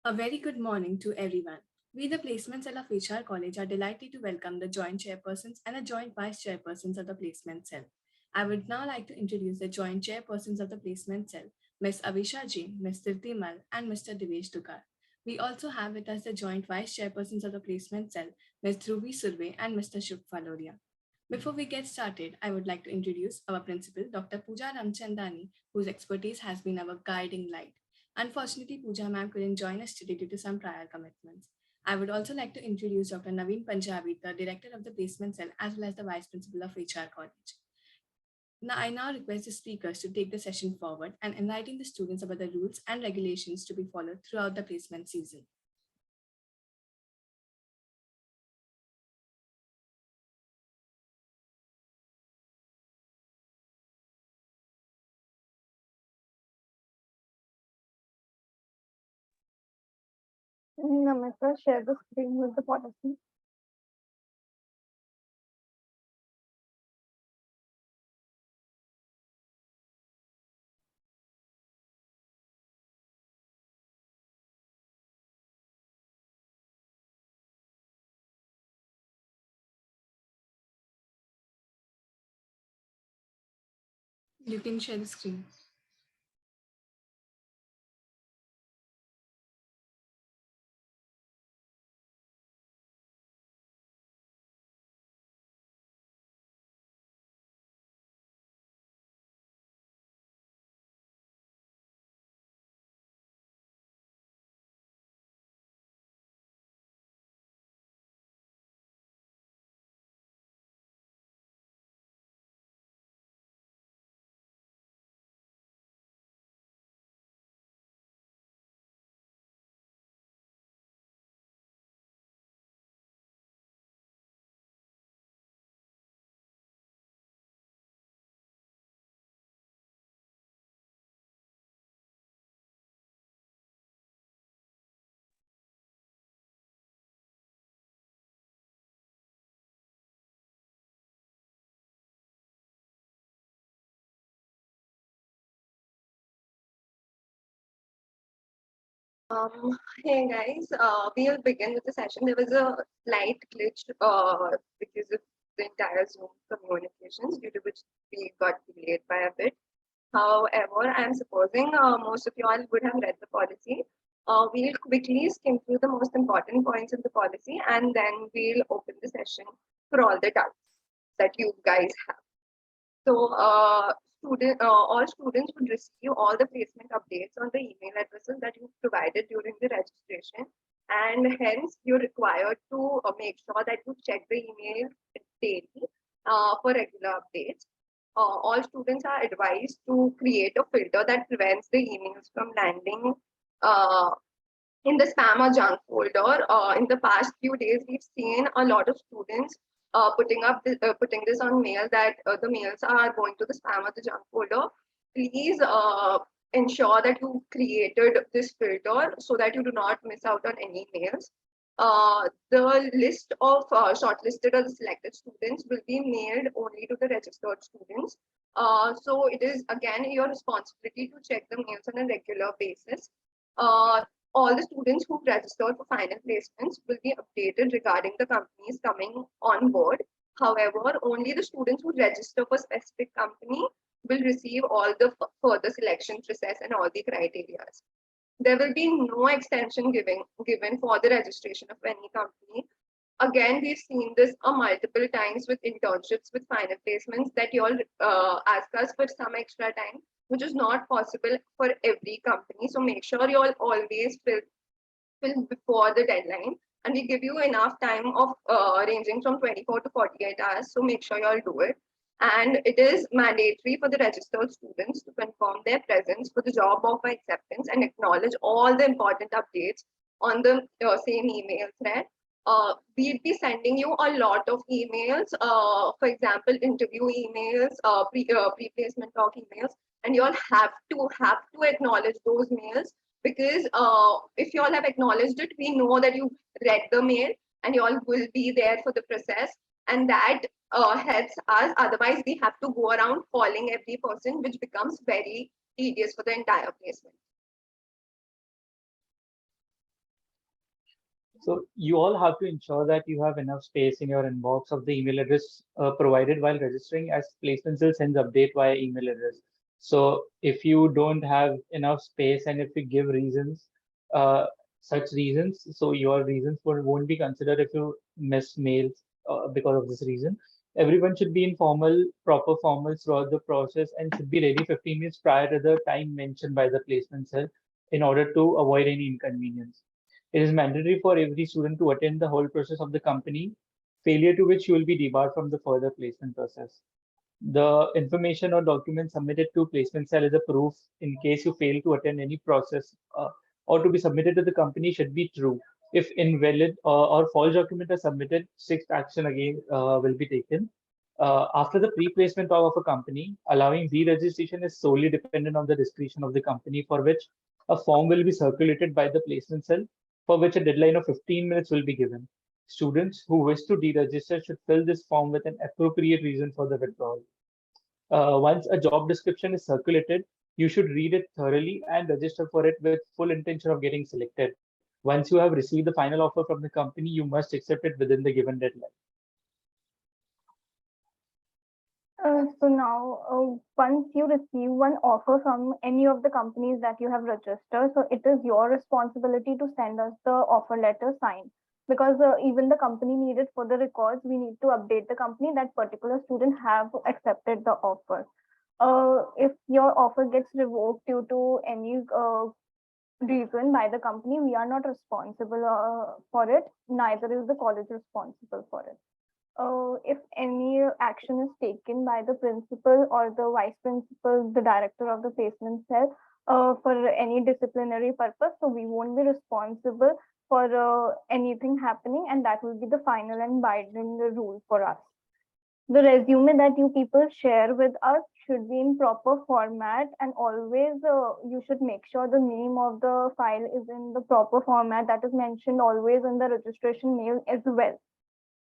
A very good morning to everyone. We, the Placement Cell of HR College, are delighted to welcome the Joint Chairpersons and the Joint Vice Chairpersons of the Placement Cell. I would now like to introduce the Joint Chairpersons of the Placement Cell, Ms. Avisha Jain, Ms. Dhriti Mall and Mr. Divesh Dugar. We also have with us the Joint Vice Chairpersons of the Placement Cell, Ms. Dhruvi Surve and Mr. Shubh Falodia. Before we get started, I would like to introduce our principal, Dr. Pooja Ramchandani, whose expertise has been our guiding light. Unfortunately, Pooja ma'am couldn't join us today due to some prior commitments. I would also like to introduce Dr. Naveen Punjabi, the director of the placement cell, as well as the vice principal of HR College. Now, I now request the speakers to take the session forward and enlighten the students about the rules and regulations to be followed throughout the placement season. Namita, share the screen with the policy. You can share the screen. Um, hey guys, we'll begin with the session. There was a slight glitch because of the entire Zoom communications, due to which we got delayed by a bit. However, I'm supposing most of you all would have read the policy. We'll quickly skim through the most important points of the policy, and then we'll open the session for all the doubts that you guys have. So, all students would receive all the placement updates on the email addresses that you provided during the registration, and hence you're required to make sure that you check the email daily for regular updates. All students are advised to create a filter that prevents the emails from landing uh, in the spam or junk folder. In the past few days, we've seen a lot of students putting this on mail that the mails are going to the spam or the junk folder. Please ensure that you created this filter so that you do not miss out on any mails. The list of shortlisted or the selected students will be mailed only to the registered students. So it is again your responsibility to check the mails on a regular basis. Uh, all the students who registered for final placements will be updated regarding the companies coming on board. However, only the students who register for specific company will receive all the further selection process and all the criteria. There will be no extension given for the registration of any company. Again, we've seen this multiple times with internships, with final placements, that you all ask us for some extra time, which is not possible for every company. So make sure you all always fill before the deadline, and we give you enough time of ranging from 24 to 48 hours. So make sure you all do it. And it is mandatory for the registered students to confirm their presence for the job offer acceptance and acknowledge all the important updates on the same email thread. We'll be sending you a lot of emails, for example, interview emails, pre-placement talk emails, and you all have to acknowledge those mails, because if you all have acknowledged it, we know that you read the mail and you all will be there for the process, and that helps us. Otherwise, we have to go around calling every person, which becomes very tedious for the entire placement. So you all have to ensure that you have enough space in your inbox of the email address provided while registering, as placement cell sends update via email address. So if you don't have enough space and if you give reasons, uh, such reasons, so your reasons won't be considered if you miss mails because of this reason. Everyone should be in proper formal throughout the process and should be ready 15 minutes prior to the time mentioned by the placement cell in order to avoid any inconvenience. It is mandatory for every student to attend the whole process of the company, failure to which you will be debarred from the further placement process. The information or document submitted to placement cell is a proof in case you fail to attend any process or to be submitted to the company should be true. If invalid or false document are submitted, strict action again will be taken. After the pre-placement of a company, allowing deregistration is solely dependent on the discretion of the company, for which a form will be circulated by the placement cell, for which a deadline of 15 minutes will be given. Students who wish to deregister should fill this form with an appropriate reason for the withdrawal. Once a job description is circulated, you should read it thoroughly and register for it with full intention of getting selected. Once you have received the final offer from the company, you must accept it within the given deadline. So now, once you receive one offer from any of the companies that you have registered, so it is your responsibility to send us the offer letter signed. Because even the company needed for the records, we need to update the company that particular student have accepted the offer. If your offer gets revoked due to any reason by the company, we are not responsible for it. Neither is the college responsible for it. If any action is taken by the principal or the vice principal, the director of the placement cell, for any disciplinary purpose, so we won't be responsible for anything happening, and that will be the final and binding rule for us. The resume that you people share with us should be in proper format, and always you should make sure the name of the file is in the proper format that is mentioned always in the registration mail as well.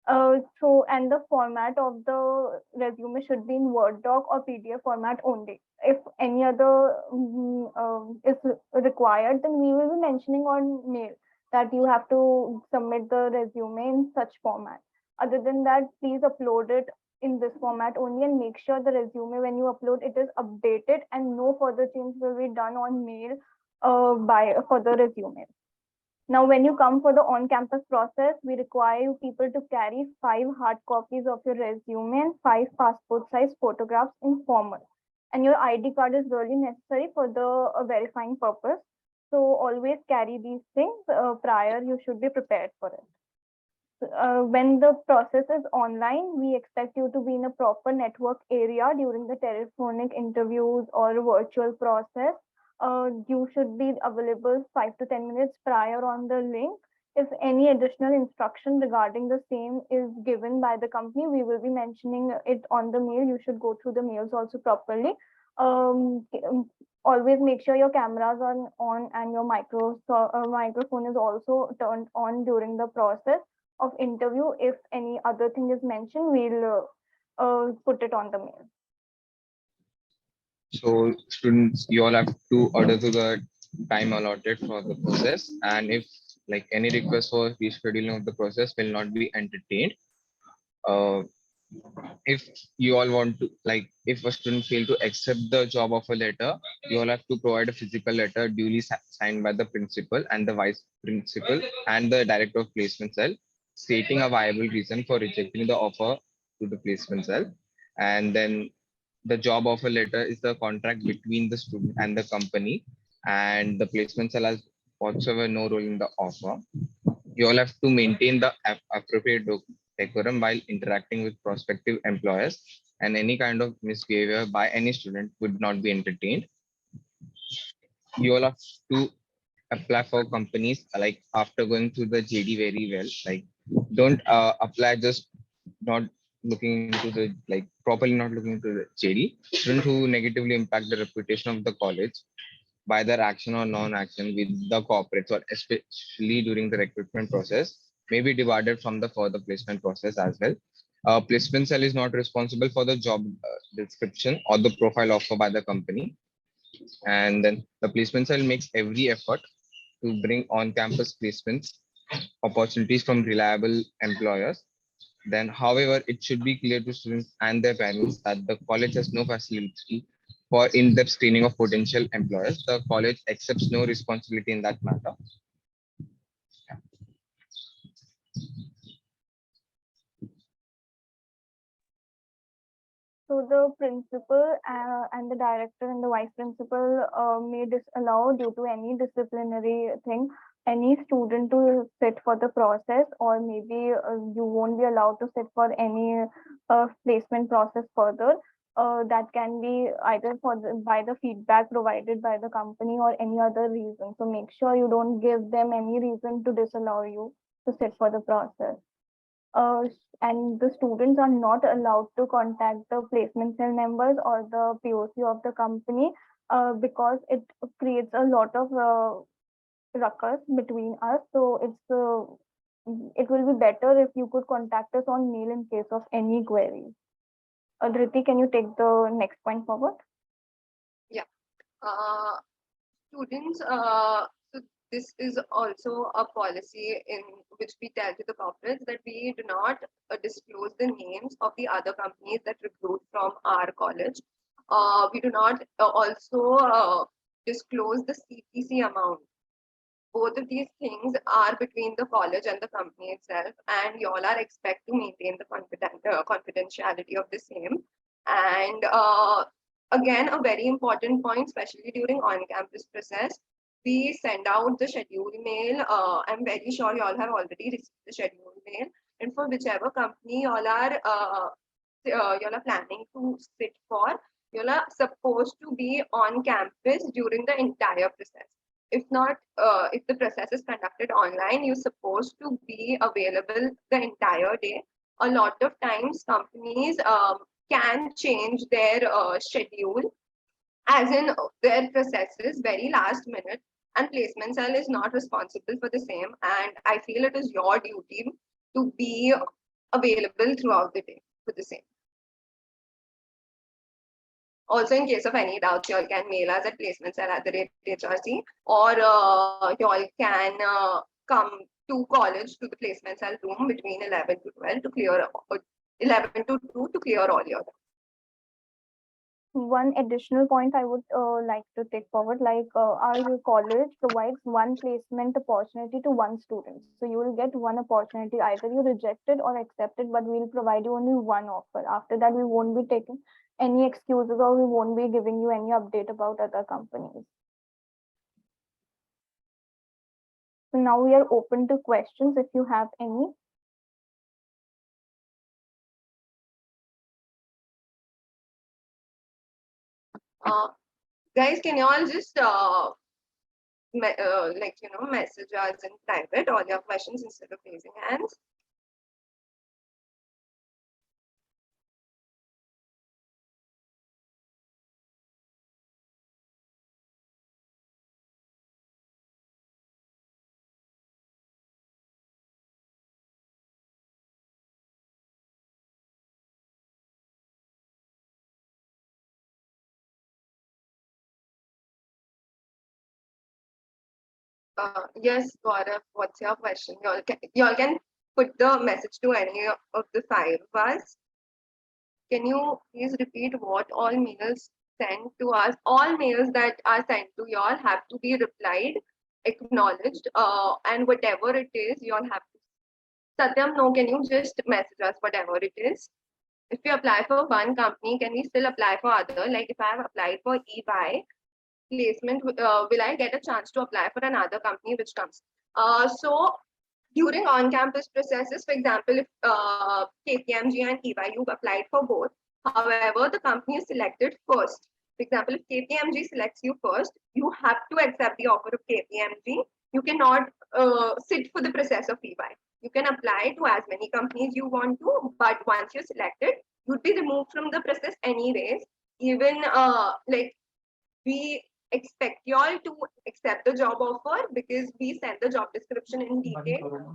And the format of the resume should be in Word doc or PDF format only. If any other is required, then we will be mentioning on mail that you have to submit the resume in such format. Other than that, please upload it in this format only and make sure the resume when you upload it is updated and no further change will be done on mail by for the resume. Now, when you come for the on-campus process, we require you people to carry 5 hard copies of your resume and 5 passport-size photographs in formal. And your ID card is really necessary for the verifying purpose. So always carry these things prior. You should be prepared for it. When the process is online, we expect you to be in a proper network area during the telephonic interviews or virtual process. You should be available 5 to 10 minutes prior on the link. If any additional instruction regarding the same is given by the company, we will be mentioning it on the mail. You should go through the mails also properly. Always make sure your cameras are on and your microphone is also turned on during the process of interview. If any other thing is mentioned, we'll put it on the mail. So students, you all have to order to the time allotted for the process, and if like any request for rescheduling of the process will not be entertained. Uh, if you all want to, like, if a student fail to accept the job offer letter, you all have to provide a physical letter duly signed by the principal and the vice principal and the director of placement cell, stating a viable reason for rejecting the offer to the placement cell. And then the job offer letter is the contract between the student and the company, and the placement cell has whatsoever no role in the offer. You all have to maintain the appropriate decorum while interacting with prospective employers, and any kind of misbehavior by any student would not be entertained. You all have to apply for companies like after going through the JD very well. Like, don't apply just not looking into the, like, properly not looking into the JD. Students who negatively impact the reputation of the college by their action or non-action with the corporates, or especially during the recruitment process, may be divided from the further placement process as well. Placement cell is not responsible for the job description or the profile offer by the company. And then the placement cell makes every effort to bring on-campus placements opportunities from reliable employers. Then, however, it should be clear to students and their parents that the college has no facility for in-depth screening of potential employers. The college accepts no responsibility in that matter. So the principal and the director and the vice principal may disallow due to any disciplinary thing any student to sit for the process, or maybe you won't be allowed to sit for any placement process further. That can be either by the feedback provided by the company or any other reason. So make sure you don't give them any reason to disallow you to sit for the process. And the students are not allowed to contact the placement cell members or the POC of the company because it creates a lot of ruckus between us. So it will be better if you could contact us on mail in case of any queries. Dhriti, can you take the next point forward? Uh, Students, so this is also a policy in which we tell to the corporates that we do not disclose the names of the other companies that recruit from our college. We do not also disclose the CPC amount. Both of these things are between the college and the company itself, and you all are expected to maintain the confidentiality of the same. And again, a very important point, especially during on-campus process, we send out the schedule mail. I'm very sure you all have already received the schedule mail, and for whichever company you all are planning to sit for, you all are supposed to be on campus during the entire process. If not, if the process is conducted online, you're supposed to be available the entire day. A lot of times, companies can change their schedule, as in their processes, very last minute, and placement cell is not responsible for the same. And I feel it is your duty to be available throughout the day for the same. Also, in case of any doubts, you all can mail us at placementcell@HRC, or you all can come to college to the placement cell room between 11 to 12 to clear 11 to 2 to clear all your doubts. One additional point I would like to take forward, like our college provides one placement opportunity to one student. So you will get one opportunity, either you reject it or accept it, but we'll provide you only one offer. After that, we won't be taking any excuses or we won't be giving you any update about other companies. So now we are open to questions if you have any. Guys, can you all just message us in private all your questions instead of raising hands? Yes, Gaurav, what's your question? You all can put the message to any of the five of us. Can you please repeat what all mails sent to us? All mails that are sent to you all have to be replied, acknowledged, and whatever it is, you all have to. Satyam, no, can you just message us whatever it is? If we apply for one company, can we still apply for other? Like if I have applied for EY placement, will I get a chance to apply for another company which comes? So during on-campus processes, for example, if KPMG and EY, you've applied for both. However, the company is selected first. For example, if KPMG selects you first, you have to accept the offer of KPMG. You cannot sit for the process of EY. You can apply to as many companies you want to, but once you're selected, you'd be removed from the process anyways. Even like we expect y'all to accept the job offer because we send the job description in detail.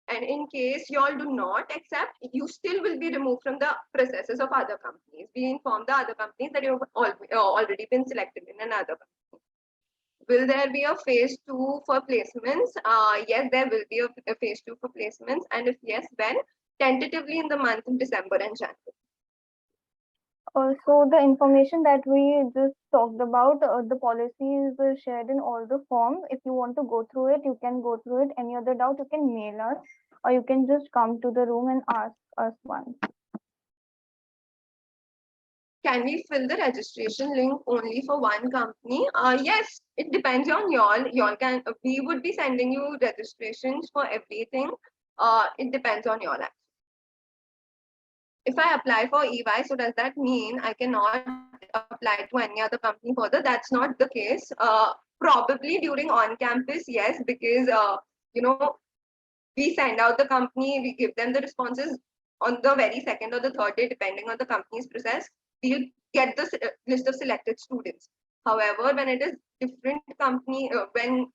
And in case y'all do not accept, you still will be removed from the processes of other companies. We inform the other companies that you've already been selected in another company. Will there be a phase 2 for placements? Yes, there will be a phase 2 for placements. And if yes, when? Tentatively in the month of December and January. So the information that we just talked about, the policy is shared in all the form. If you want to go through it, you can go through it. Any other doubt, you can mail us, or you can just come to the room and ask us once. Can we fill the registration link only for one company? Yes, it depends on y'all. Y'all can. We would be sending you registrations for everything. It depends on y'all. If I apply for EY, so does that mean I cannot apply to any other company further? That's not the case. Probably during on-campus, yes, because we send out the company, we give them the responses on the very second or the third day, depending on the company's process. We'll get the list of selected students. However, when it is different company, when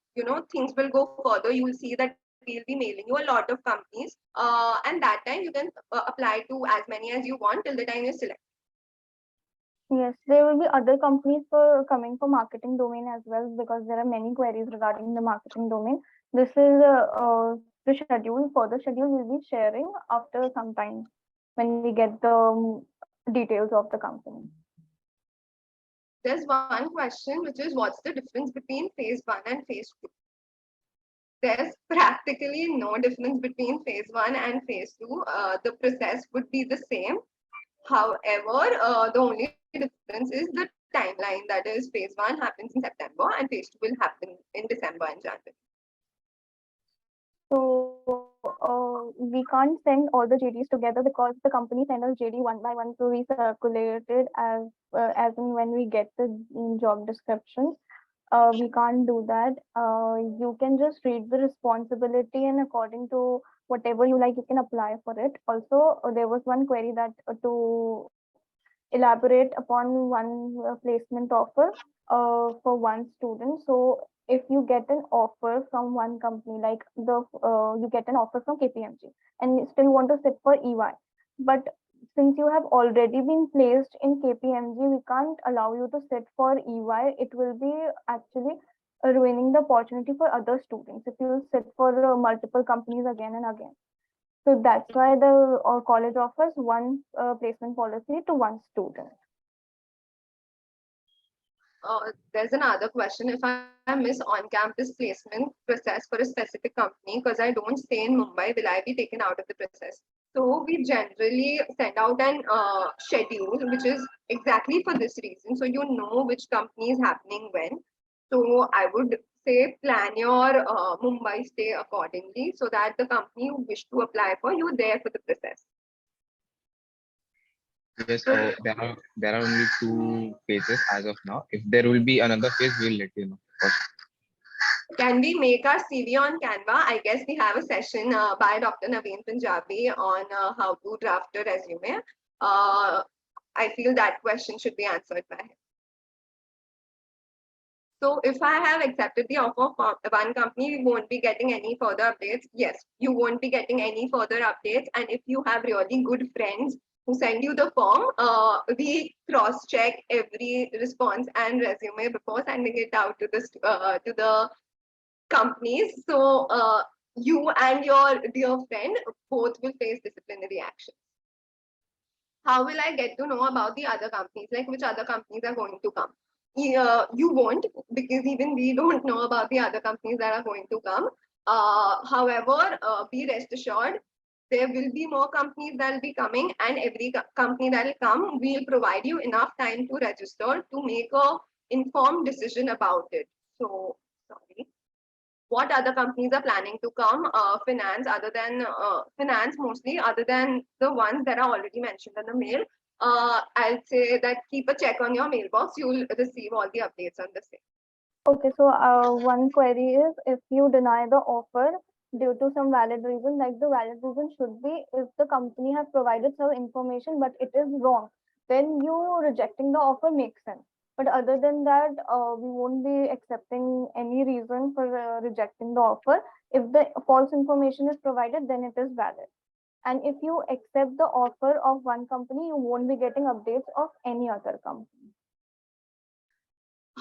things will go further, you will see that we'll be mailing you a lot of companies, and that time you can apply to as many as you want till the time you select. Yes, there will be other companies for coming for marketing domain as well, because there are many queries regarding the marketing domain. This is the schedule. Further schedule we'll be sharing after some time when we get the details of the company. There's one question, which is what's the difference between phase 1 and phase 2? There's practically no difference between phase 1 and phase 2. The process would be the same. However, the only difference is the timeline. That is, phase 1 happens in September and phase 2 will happen in December and January. So we can't send all the JDs together because the company sends us JD one by one to be circulated as in when we get the job descriptions. We can't do that. You can just read the responsibility, and according to whatever you like, you can apply for it. Also, there was one query that to elaborate upon one placement offer for one student. So if you get an offer from one company, like you get an offer from KPMG and you still want to sit for EY, but since you have already been placed in KPMG, we can't allow you to sit for EY. It will be actually ruining the opportunity for other students if you sit for multiple companies again and again. So that's why the college offers one placement policy to one student. There's another question. If I miss on-campus placement process for a specific company because I don't stay in Mumbai, will I be taken out of the process? So we generally send out an schedule, which is exactly for this reason. So you know which company is happening when. So I would say plan your Mumbai stay accordingly so that the company you wish to apply for, you're there for the process. Yes, so there are only 2 phases as of now. If there will be another phase, we'll let you know. Can we make our CV on Canva? I guess we have a session by Dr. Naveen Punjabi on how to draft a resume. I feel that question should be answered by him. So if I have accepted the offer from one company, you won't be getting any further updates. Yes, you won't be getting any further updates. And if you have really good friends who send you the form, we cross-check every response and resume before sending it out to the companies. So you and your dear friend both will face disciplinary action. How will I get to know about the other companies? Like which other companies are going to come? You won't, because even we don't know about the other companies that are going to come. However, be rest assured, there will be more companies that will be coming, and every company that will come, we'll provide you enough time to register to make a informed decision about it. So, sorry. What other companies are planning to come? Finance, other than finance mostly, other than the ones that are already mentioned in the mail. I'll say that keep a check on your mailbox. You'll receive all the updates on the same. Okay, so one query is if you deny the offer due to some valid reason, like the valid reason should be if the company has provided some information but it is wrong, then you rejecting the offer makes sense. But other than that, we won't be accepting any reason for rejecting the offer. If the false information is provided, then it is valid. And if you accept the offer of one company, you won't be getting updates of any other company.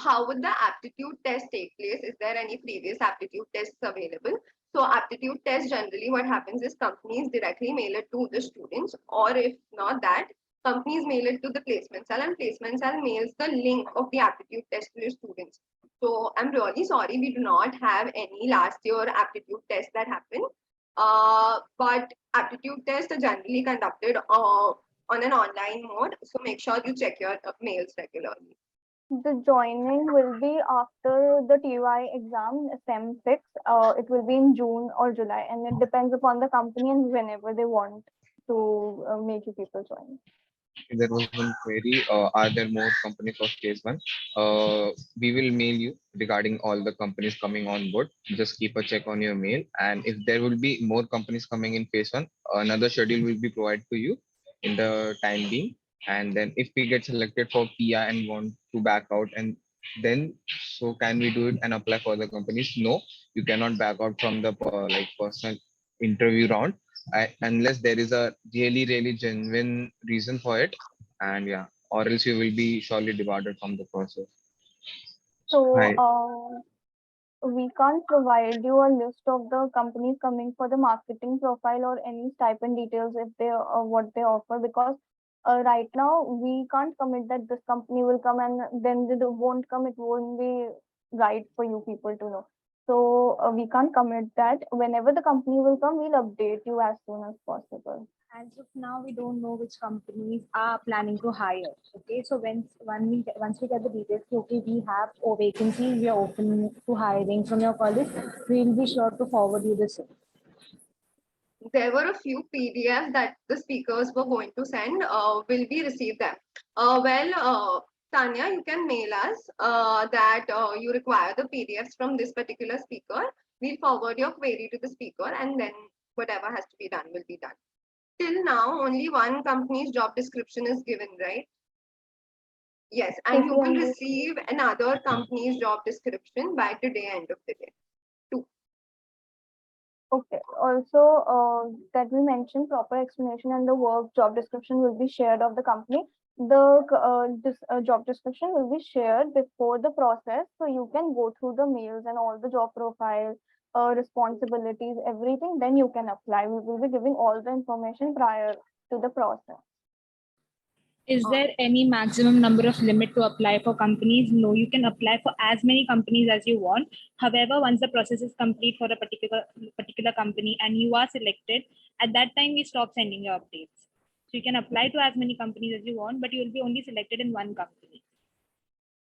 how would the aptitude test take place? Is there any previous aptitude tests available? So aptitude test, generally what happens is companies directly mail it to the students, or if not that, companies mail it to the placement cell, and placement cell mails the link of the aptitude test to the students. So I'm really sorry, we do not have any last year aptitude tests that happen. But aptitude tests are generally conducted on an online mode. So make sure you check your mails regularly. The joining will be after the TY exam, SEM 6. It will be in June or July, and it depends upon the company and whenever they want to make you people join. There was one query. Are there more companies of phase one? We will mail you regarding all the companies coming on board. Just keep a check on your mail. And if there will be more companies coming in phase one, another schedule will be provided to you in the time being. And then if we get selected for PI and want to back out, and then so can we do it and apply for the companies? No, you cannot back out from the like personal interview round unless there is a really genuine reason for it, and yeah, or else you will be surely debarred from the process. So Hi. we can't provide you a list of the companies coming for the marketing profile or any stipend details if they what they offer, because right now we can't commit that this company will come and then they won't come. It won't be right for you people to know. So we can't commit that. Whenever the company will come, we'll update you as soon as possible. As of now, we don't know which companies are planning to hire. Okay, so once we get the details, okay, we have a vacancy, we are open to hiring from your college, we will be sure to forward you the same. There were a few PDFs that the speakers were going to send. Will we receive them? Tanya, you can mail us that you require the PDFs from this particular speaker. We'll forward your query to the speaker, and then whatever has to be done will be done. Till now, only one company's job description is given, right? Yes, and you will receive another company's job description by today, end of the day. Okay. Also, that we mentioned proper explanation and the work job description will be shared of the company. This job description will be shared before the process, so you can go through the mails and all the job profile, responsibilities, everything. Then you can apply. We will be giving all the information prior to the process. Is there any maximum number of limit to apply for companies? No, you can apply for as many companies as you want. However, once the process is complete for a particular company and you are selected, at that time we stop sending you updates. So you can apply to as many companies as you want, but you will be only selected in one company.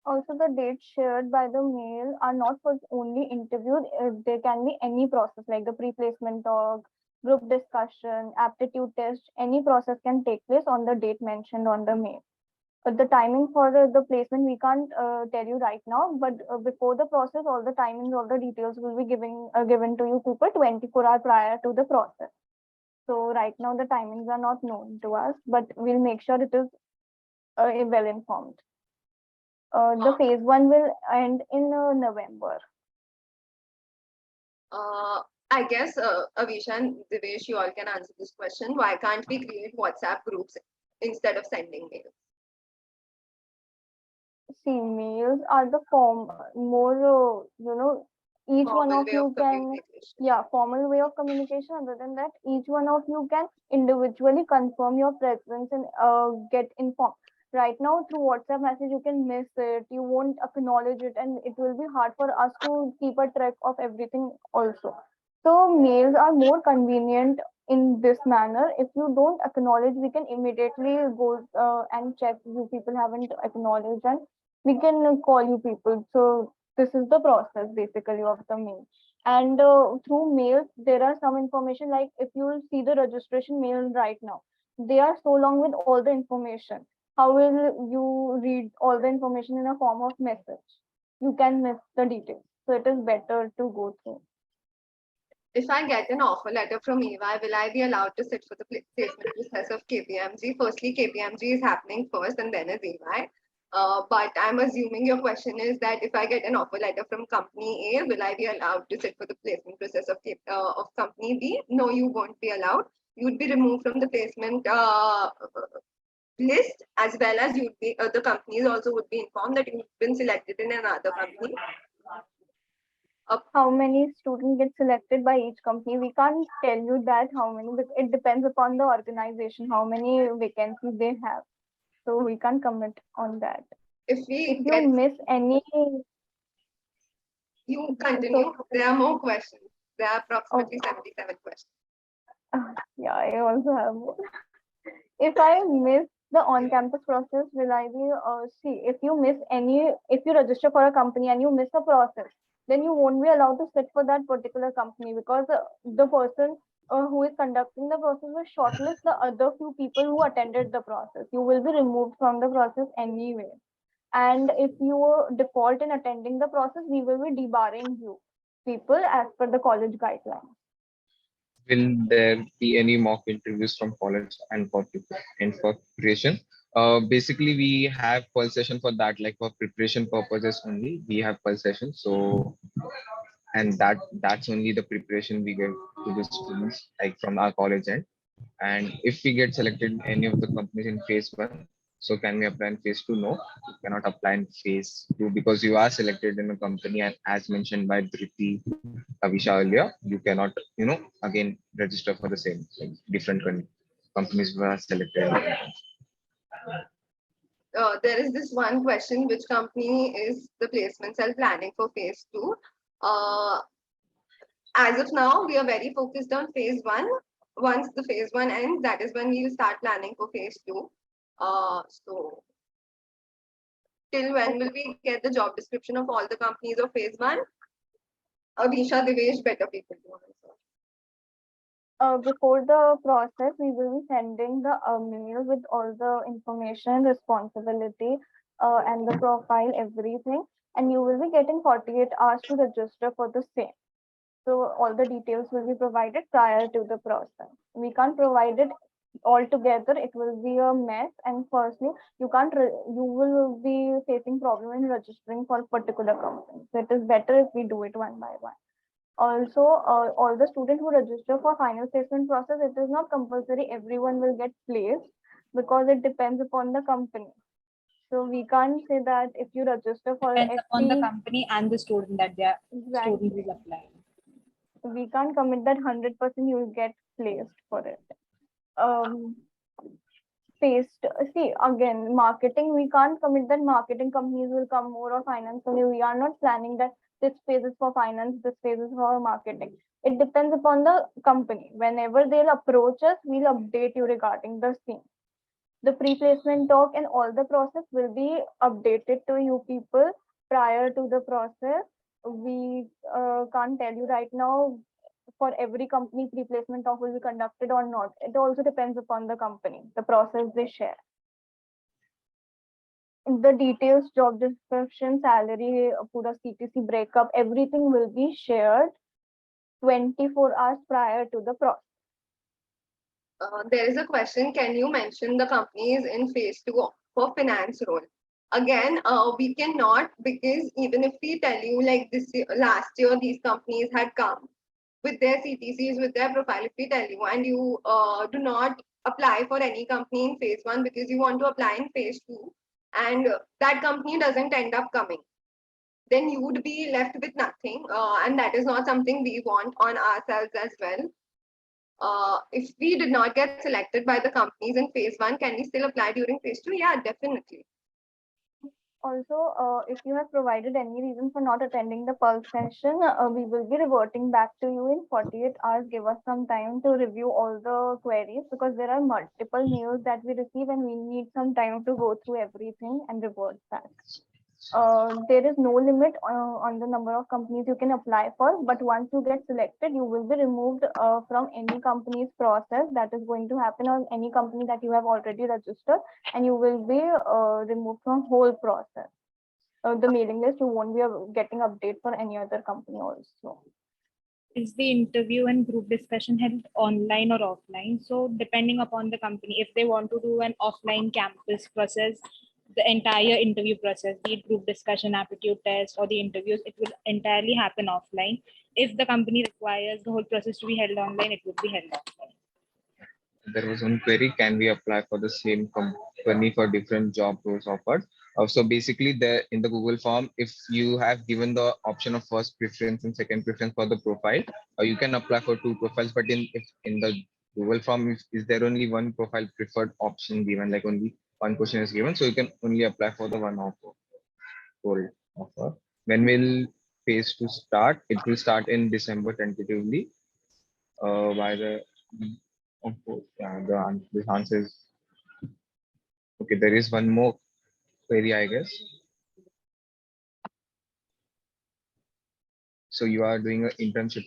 Also, the dates shared by the mail are not for only interviews. There can be any process like the pre-placement talk, group discussion, aptitude test. Any process can take place on the date mentioned on the mail. But the timing for the placement we can't tell you right now. But before the process, all the timings, all the details will be given to you people 24 hours prior to the process. So right now the timings are not known to us, but we'll make sure it is well informed. The phase one will end in November. I guess Avisha and Divesh, you all can answer this question. Why can't we create WhatsApp groups instead of sending mails? See, mails are the more, each one of you can, formal way of communication. Other than that, each one of you can individually confirm your presence and get informed. Right now, through WhatsApp message, you can miss it, you won't acknowledge it, and it will be hard for us to keep a track of everything also. So mails are more convenient in this manner. If you don't acknowledge, we can immediately go and check you people haven't acknowledged, and we can call you people. So this is the process basically of the mail. And through mails, there are some information like if you will see the registration mail right now, they are so long with all the information. How will you read all the information in a form of message? You can miss the details. So it is better to go through. If I get an offer letter from EY, will I be allowed to sit for the placement process of KPMG? Firstly, KPMG is happening first and then is EY. But I'm assuming your question is that if I get an offer letter from company A, will I be allowed to sit for the placement process of company B? No, you won't be allowed. You would be removed from the placement list, as well as you'd be the companies also would be informed that you've been selected in another company. How many students get selected by each company? We can't tell you that how many, but it depends upon the organization, how many vacancies they have. So we can't comment on that. If we If get, you miss any, you continue. There are more questions. There are approximately 77 questions. yeah, I also have more. If I miss the on-campus process, will I be, see, if you miss any, if you register for a company and you miss a process, then you won't be allowed to sit for that particular company, because the person who is conducting the process will shortlist the other few people who attended the process. You will be removed from the process anyway. And if you default in attending the process, we will be debarring you people as per the college guidelines. Will there be any mock interviews from college and for preparation? Basically, we have pulse session for that, like for preparation purposes only. We have pulse session, so and that's only the preparation we give to the students, like from our college end. And if we get selected in any of the companies in phase one, so can we apply in phase two? No, you cannot apply in phase two because you are selected in a company, and as mentioned by Dhriti, Avisha earlier, you cannot, again register for the same, like different companies were selected. There is this one question: which company is the placement cell planning for phase two? As of now, we are very focused on phase one. Once the phase one ends, that is when we will start planning for phase two. So till when will we get the job description of all the companies of phase one? Avisha, Divesh, better people to answer. Before the process, we will be sending the mail with all the information, responsibility, and the profile, everything. And you will be getting 48 hours to register for the same. So all the details will be provided prior to the process. We can't provide it all together. It will be a mess. And firstly, you can't. You will be facing problem in registering for a particular company. So it is better if we do it one by one. Also, all the students who register for final placement process, it is not compulsory everyone will get placed, because it depends upon the company. So we can't say that if you register for Depends upon the FT, company and the student that their exactly, student is applying. we can't commit that 100% you will get placed for it. Faced, see, again, marketing, we can't commit that marketing companies will come more, or finance only. We are not planning that this phase is for finance, this phase is for marketing. It depends upon the company. Whenever they'll approach us, we'll update you regarding the same. The pre-placement talk and all the process will be updated to you people prior to the process. We can't tell you right now for every company pre-placement talk will be conducted or not. It also depends upon the company, the process they share. The details, job description, salary, pura CTC breakup, everything will be shared 24 hours prior to the process. There is a question: can you mention the companies in phase two for finance role? Again, we cannot, because even if we tell you like this year, last year, these companies had come with their CTCs, with their profile, if we tell you, and you do not apply for any company in phase one because you want to apply in phase two, and that company doesn't end up coming, then you would be left with nothing. And that is not something we want on ourselves as well. If we did not get selected by the companies in phase one, can we still apply during phase two? Yeah, definitely. Also, if you have provided any reason for not attending the pulse session, we will be reverting back to you in 48 hours. Give us some time to review all the queries, because there are multiple mails that we receive and we need some time to go through everything and revert back. There is no limit on the number of companies you can apply for, but once you get selected, you will be removed from any company's process that is going to happen, on any company that you have already registered, and you will be removed from whole process. The mailing list, you won't be getting update for any other company also. Is the interview and group discussion held online or offline? So depending upon the company, if they want to do an offline campus process, the entire interview process, be it group discussion, aptitude test, or the interviews, it will entirely happen offline. If the company requires the whole process to be held online, it would be held offline. there was one query: can we apply for the same company for different job roles offered? So basically, there in the Google form, if you have given the option of first preference and second preference for the profile, you can apply for two profiles. But if in the Google form, is there only one profile preferred option given, like only one question is given, so you can only apply for the one offer. Offer. When will phase two start? It will start in December tentatively. By the of course, yeah, this answer is okay. There is one more query, I guess. So you are doing an internship.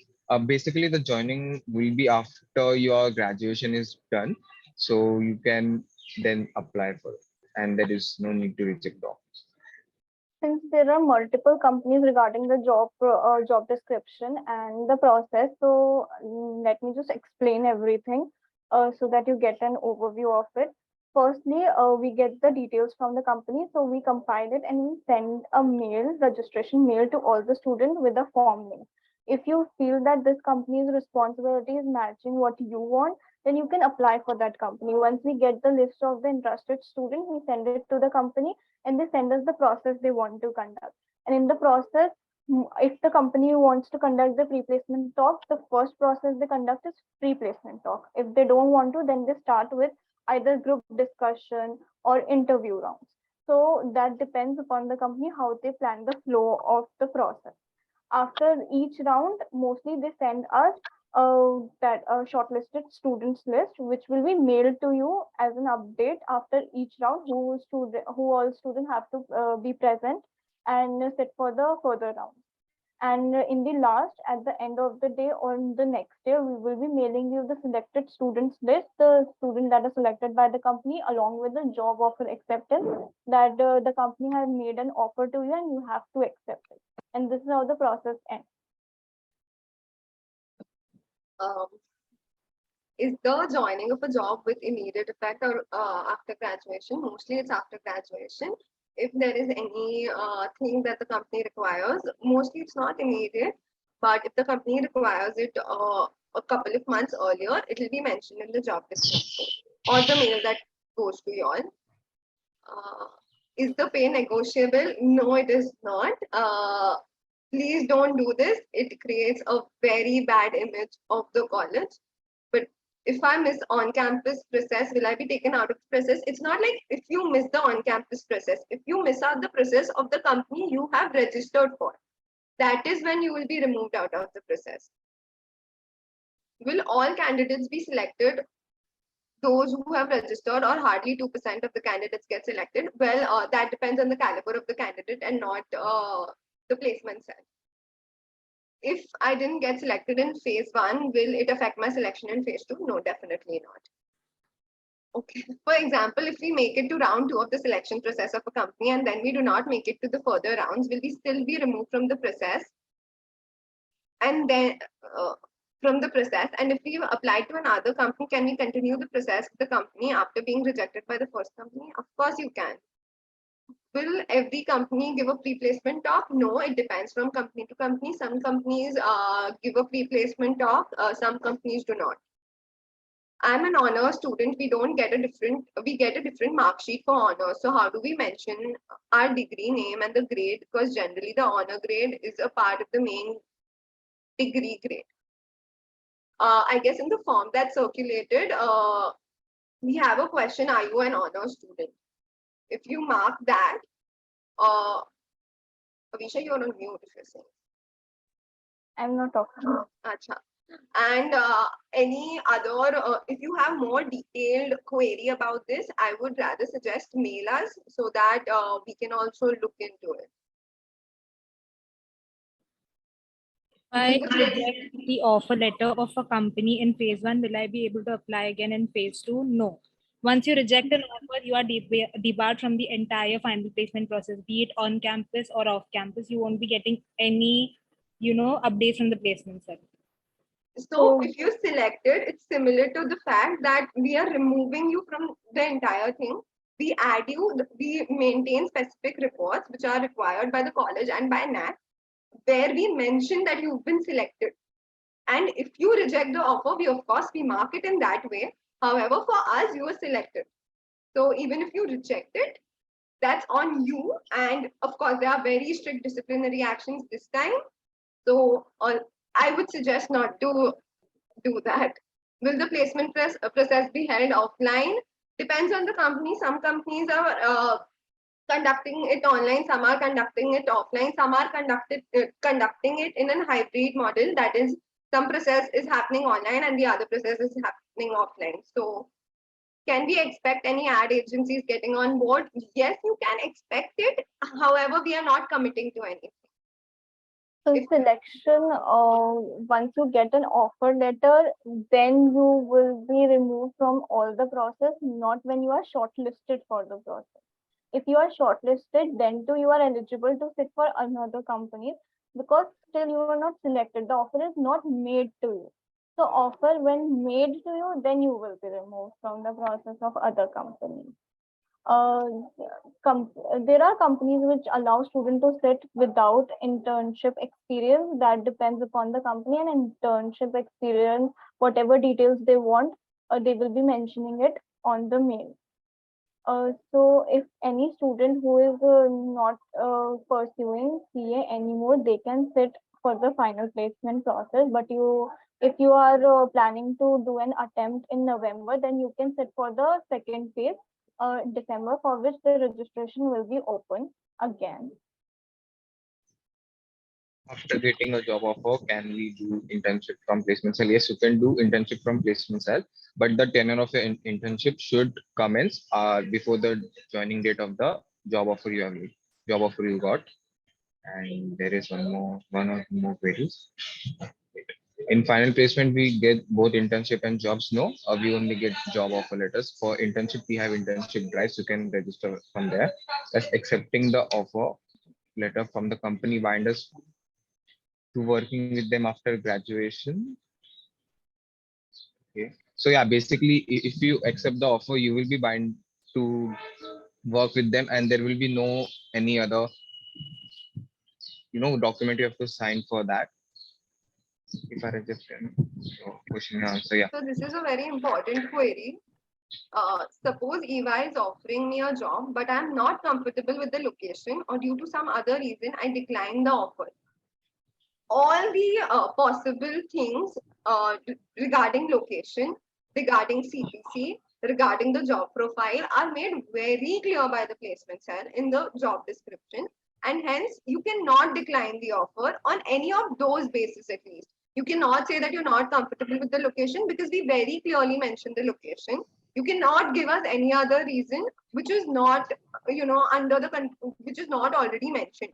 Basically, the joining will be after your graduation is done, so you can then apply for it, and there is no need to reject the offer. Since there are multiple companies regarding the job description and the process, so let me just explain everything so that you get an overview of it. Firstly, we get the details from the company, so we compile it and we send a registration mail to all the students with a form link. If you feel that this company's responsibility is matching what you want, then you can apply for that company. Once we get the list of the interested students, we send it to the company and they send us the process they want to conduct. And in the process, if the company wants to conduct the pre-placement talk, the first process they conduct is pre-placement talk. If they don't want to, then they start with either group discussion or interview rounds. So that depends upon the company how they plan the flow of the process. After each round, mostly they send us that shortlisted students list, which will be mailed to you as an update after each round. Who all students have to be present and sit for the further round. And in the last, at the end of the day or the next day, we will be mailing you the selected students list, the student that is selected by the company, along with the job offer acceptance that the company has made an offer to you and you have to accept it. And this is how the process ends. Um, is the joining of a job with immediate effect or after graduation? Mostly it's after graduation. If there is any thing that the company requires, mostly it's not immediate, but if the company requires it a couple of months earlier, it will be mentioned in the job description or the mail that goes to you all. Is the pay negotiable? No, it is not. Please don't do this. It creates a very bad image of the college. But if I miss on-campus process, will I be taken out of the process? It's not like if you miss the on-campus process. If you miss out the process of the company you have registered for, that is when you will be removed out of the process. Will all candidates be selected? Those who have registered, or hardly 2% of the candidates get selected? Well, that depends on the caliber of the candidate and not the placement cell. If I didn't get selected in phase one, will it affect my selection in phase two? No, definitely not. Okay. For example, if we make it to round two of the selection process of a company and then we do not make it to the further rounds, will we still be removed from the process? And then from the process, and if we apply to another company, can we continue the process with the company after being rejected by the first company? Of course you can. Will every company give a pre-placement talk? No, it depends from company to company. Some companies give a pre-placement talk, some companies do not. I'm an honor student. We get a different mark sheet for honor. So how do we mention our degree name and the grade? Because generally the honor grade is a part of the main degree grade. I guess in the form that's circulated, we have a question, are you an honor student? If you mark that, Avisha, you're on mute if you're saying. I'm not talking. Acha. And any other, if you have more detailed query about this, I would rather suggest mail us so that we can also look into it. I reject the offer letter of a company in phase one, will I be able to apply again in phase two? No. Once you reject an offer, you are debarred from the entire final placement process, be it on campus or off campus. You won't be getting any, updates from the placement cell. So if you're selected, it's similar to the fact that we are removing you from the entire thing. We add you, we maintain specific reports which are required by the college and by NAC, where we mention that you've been selected. And if you reject the offer, we mark it in that way. However, for us, you were selected. So even if you reject it, that's on you. And of course, there are very strict disciplinary actions this time. So I would suggest not to do that. Will the placement process be held offline? Depends on the company. Some companies are conducting it online, some are conducting it offline, some are conducting it in a hybrid model. That is, some process is happening online and the other process is happening offline. So can we expect any ad agencies getting on board? Yes, you can expect it. However, we are not committing to anything. So If- selection, once you get an offer letter, then you will be removed from all the process, not when you are shortlisted for the process. If you are shortlisted, then too you are eligible to sit for another company because still you are not selected. The offer is not made to you. So offer when made to you, then you will be removed from the process of other companies. Uh, there are companies which allow students to sit without internship experience. That depends upon the company, and internship experience, whatever details they want, they will be mentioning it on the mail. So if any student who is not pursuing CA anymore, they can sit for the final placement process. But if you are planning to do an attempt in November, then you can sit for the second phase, December, for which the registration will be open again. After getting a job offer, can we do internship from placement cell? Yes, you can do internship from placement cell, but the tenure of your internship should commence before the joining date of the job offer you got. And there is one or more queries. In final placement, we get both internship and jobs. No, we only get job offer letters. For internship, we have internship drives. You can register from there. That's accepting the offer letter from the company binders to working with them after graduation. Okay. So yeah, basically, if you accept the offer, you will be bound to work with them, and there will be no any other document you have to sign for that. If I register, question and answer, yeah. So this is a very important query. Suppose EY is offering me a job, but I'm not comfortable with the location, or due to some other reason, I decline the offer. All the possible things regarding location, regarding CPC, regarding the job profile are made very clear by the placement cell in the job description. And hence, you cannot decline the offer on any of those bases at least. You cannot say that you're not comfortable with the location because we very clearly mentioned the location. You cannot give us any other reason which is not, which is not already mentioned.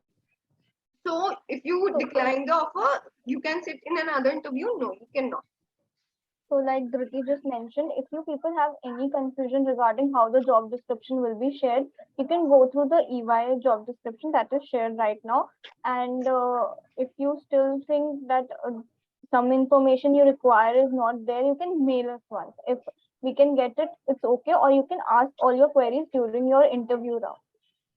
So if you decline the offer, you can sit in another interview. No, you cannot. So like Dhriti just mentioned, if you people have any confusion regarding how the job description will be shared, you can go through the EY job description that is shared right now. And if you still think that some information you require is not there, you can mail us once. If we can get it, it's okay. Or you can ask all your queries during your interview round.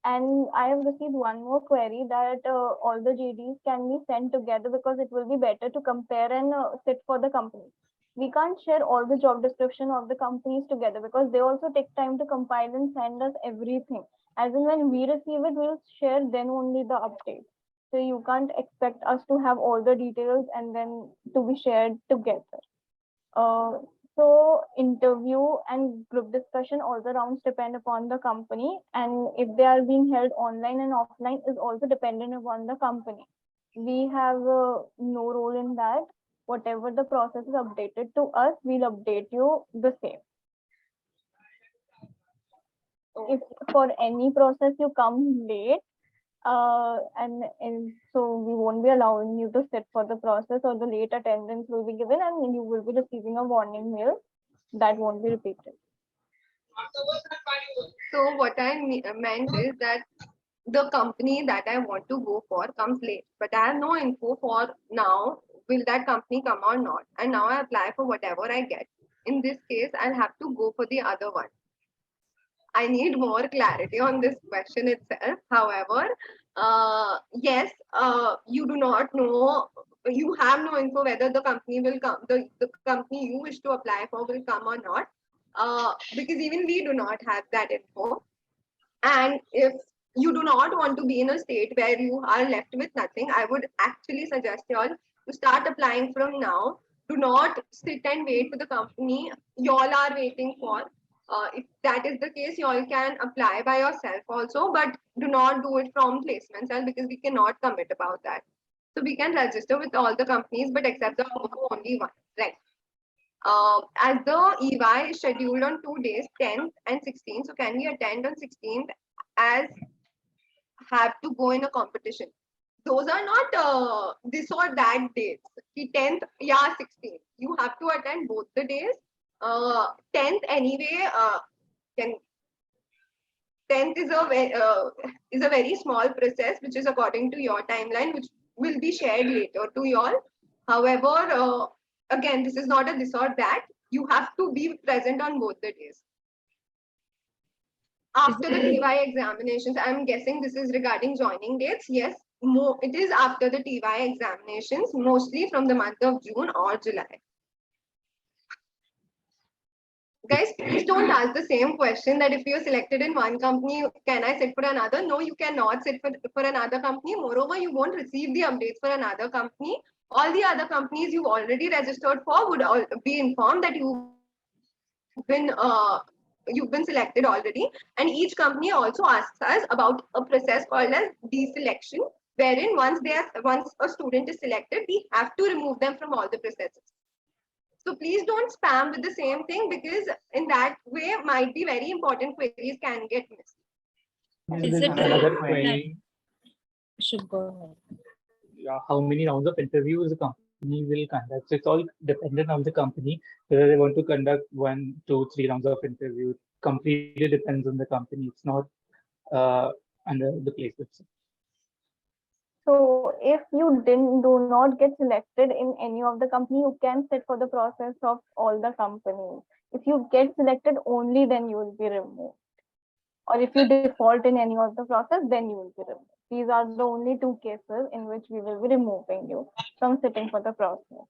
And I have received one more query that all the JDs can be sent together because it will be better to compare and sit for the company. We can't share all the job description of the companies together because they also take time to compile and send us everything. As in when we receive it, we'll share then only the update. So you can't expect us to have all the details and then to be shared together. So interview and group discussion, all the rounds depend upon the company, and if they are being held online and offline is also dependent upon the company. We have no role in that. Whatever the process is updated to us, we'll update you the same. If for any process you come late, and so we won't be allowing you to sit for the process, or the late attendance will be given and you will be receiving a warning mail that won't be repeated. So what I meant is that the company that I want to go for comes late, but I have no info for now. Will that company come or not? And now I apply for whatever I get. In this case, I'll have to go for the other one. I need more clarity on this question itself. However, yes, you do not know, you have no info whether the company will come, the company you wish to apply for will come or not. because even we do not have that info. And if you do not want to be in a state where you are left with nothing, I would actually suggest you all to start applying from now. Do not sit and wait for the company you all are waiting for. If that is the case, you all can apply by yourself also, but do not do it from placement cell because we cannot commit about that. So we can register with all the companies, but except the only one, right? As the EY is scheduled on 2 days, 10th and 16th, so can we attend on 16th as have to go in a competition? Those are not this or that dates. The 10th, yeah, 16th. You have to attend both the days. 10th anyway, can 10th is a very small process, which is according to your timeline, which will be shared later to you all. However, again, this is not a this or that. You have to be present on both the days. After the TY examinations, I'm guessing this is regarding joining dates. Yes, it is after the TY examinations, mostly from the month of June or July. Guys, please don't ask the same question that if you're selected in one company, can I sit for another? No, you cannot sit for another company. Moreover, you won't receive the updates for another company. All the other companies you've already registered for would all be informed that you've been selected already. And each company also asks us about a process called as deselection, wherein once a student is selected, we have to remove them from all the processes. So please don't spam with the same thing, because in that way might be very important queries can get missed. Is it Another that- query? Should go ahead. Yeah, how many rounds of interviews the company will conduct? So it's all dependent on the company whether they want to conduct 1, 2, 3 rounds of interview. Completely depends on the company. It's not under the place itself. So if you do not get selected in any of the company, you can sit for the process of all the companies. If you get selected only, then you will be removed. Or if you default in any of the process, then you will be removed. These are the only 2 cases in which we will be removing you from sitting for the process.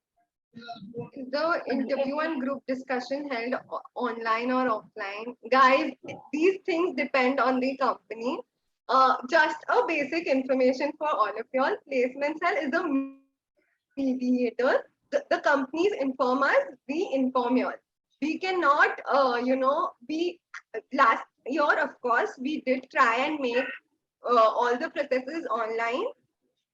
The interview and group discussion held online or offline, guys, these things depend on the company. Just a basic information for all of y'all. Placement cell is a mediator. The companies inform us, we inform y'all. We cannot, last year, of course, we did try and make all the processes online.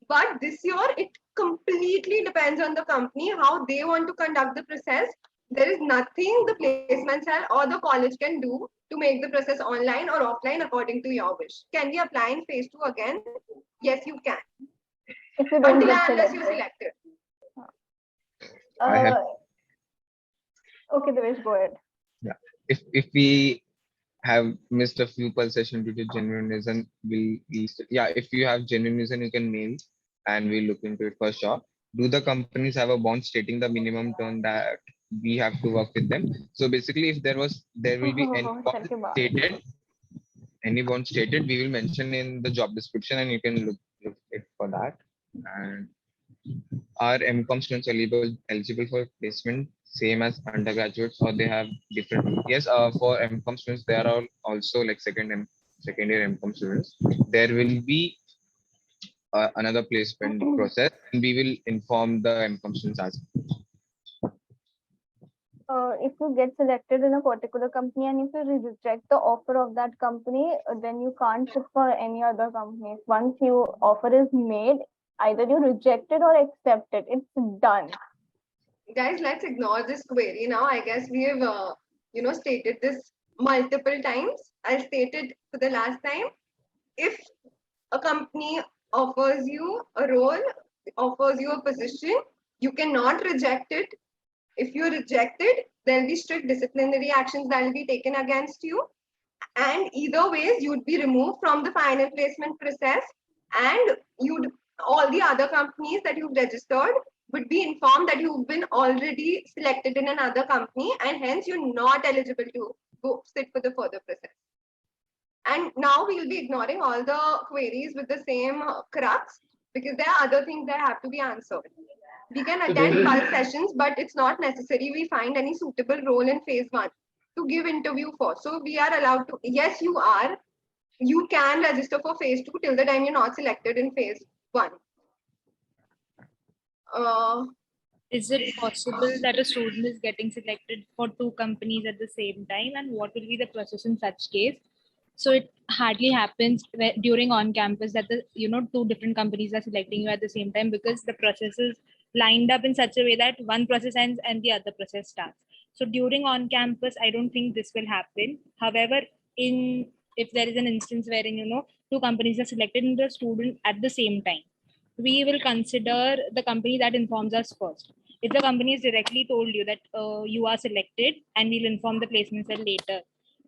But this year, it completely depends on the company, how they want to conduct the process. There is nothing the placement cell or the college can do to make the process online or offline according to your wish. Can we apply in phase 2 again? Yes, you can. If you don't Until get unless you're selected. selected. I have- Okay, Divesh, go ahead. If we have missed a few pulsation due to genuine reason, if you have genuine reason, you can mail and we'll look into it for sure. Do the companies have a bond stating the minimum term that we have to work with them? So basically, if there will be any bond stated, we will mention in the job description and you can look it for that. And are MCOM students eligible for placement same as undergraduates, or they have different? Yes, for MCOM students, there are also like second year MCOM students. There will be another placement process, and we will inform the MCOM students as well. If you get selected in a particular company and if you reject the offer of that company, then you can't sit for any other companies. Once your offer is made, either you reject it or accept it. It's done. Guys, let's ignore this query now. I guess we have, stated this multiple times. I'll state it for the last time. If a company offers you a role, offers you a position, you cannot reject it. If you reject it, there'll be strict disciplinary actions that will be taken against you. And either ways, you'd be removed from the final placement process, and all the other companies that you've registered would be informed that you've been already selected in another company, and hence you're not eligible to go sit for the further process. And now we'll be ignoring all the queries with the same crux, because there are other things that have to be answered. We can attend pulse sessions, but it's not necessary we find any suitable role in phase 1. to give interview for. So we are allowed to, yes, you can register for phase 2 till the time you're not selected in phase 1. Is it possible that a student is getting selected for 2 companies at the same time, and what will be the process in such case? So it hardly happens during on campus that the 2 different companies are selecting you at the same time, because the process is lined up in such a way that one process ends and the other process starts. So during on campus, I don't think this will happen. However, if there is an instance wherein 2 companies are selected in the student at the same time, we will consider the company that informs us first. If the company has directly told you that you are selected and we'll inform the placement cell later,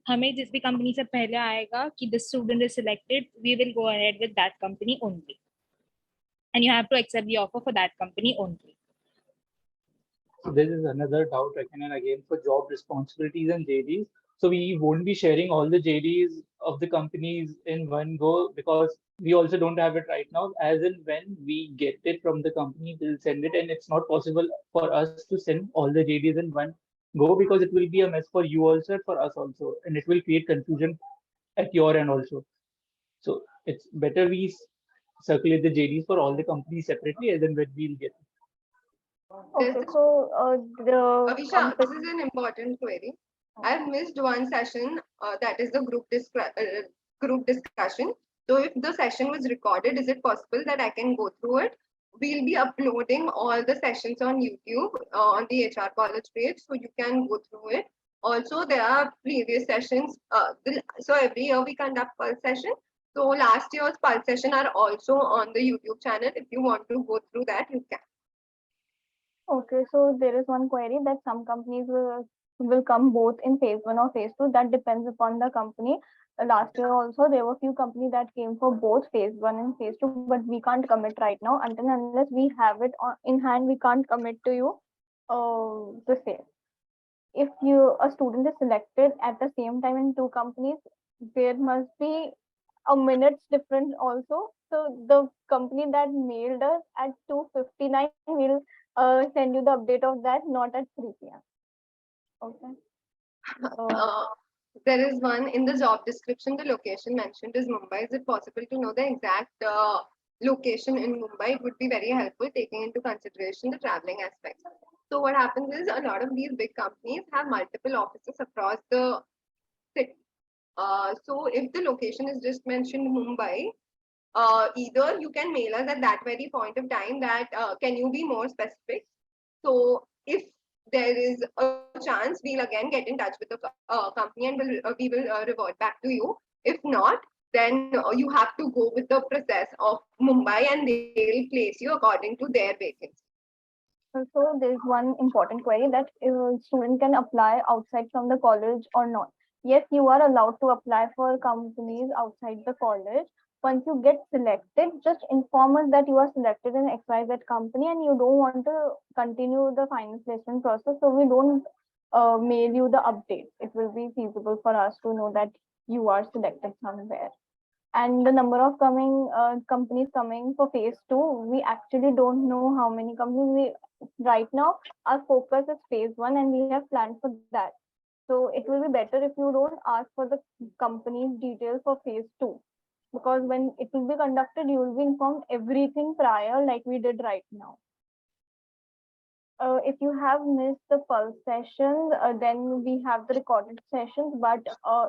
हमें जिस भी company से पहले आएगा कि the student is selected, we will go ahead with that company only, and you have to accept the offer for that company only. So this is another doubt again and again for job responsibilities and JDs. So we won't be sharing all the JDs of the companies in one go, because we also don't have it right now. As in when we get it from the company, we'll send it, and it's not possible for us to send all the JDs in one go, because it will be a mess for you also and for us also, and it will create confusion at your end also. So it's better we circulate the JDs for all the companies separately, and then when we'll get it. Okay, so Avisha, this is an important query. I've missed one session, that is the group discussion. So if the session was recorded, is it possible that I can go through it? We'll be uploading all the sessions on YouTube on the HR college page, so you can go through it. Also, there are previous sessions. So every year we conduct pulse session. So last year's pulse session are also on the YouTube channel. If you want to go through that, you can. Okay, so there is one query that some companies will come both in phase 1 or phase 2. That depends upon the company. Last year also there were few companies that came for both phase 1 and phase 2, but we can't commit right now until unless we have it in hand. We can't commit to you the same. If a student is selected at the same time in 2 companies, there must be a minute's difference also. So the company that mailed us at 2:59 will send you the update of that, not at 3 p.m. Okay. There is one in the job description. The location mentioned is Mumbai. Is it possible to know the exact location in Mumbai? It would be very helpful, taking into consideration the traveling aspects. So what happens is a lot of these big companies have multiple offices across the city. So if the location is just mentioned Mumbai, either you can mail us at that very point of time that can you be more specific. So if there is a chance, we'll again get in touch with the company and we will revert back to you. If not, then you have to go with the process of Mumbai and they'll place you according to their vacancy. So there's one important query that a student can apply outside from the college or not. Yes, you are allowed to apply for companies outside the college. Once you get selected, just inform us that you are selected in XYZ company and you don't want to continue the final placement process. So we don't mail you the update. It will be feasible for us to know that you are selected somewhere. And the number of companies coming for phase 2, we actually don't know how many companies. Right now, our focus is phase 1 and we have planned for that. So it will be better if you don't ask for the company's details for phase 2. Because when it will be conducted, you will be informed everything prior like we did right now. If you have missed the pulse sessions, then we have the recorded sessions. But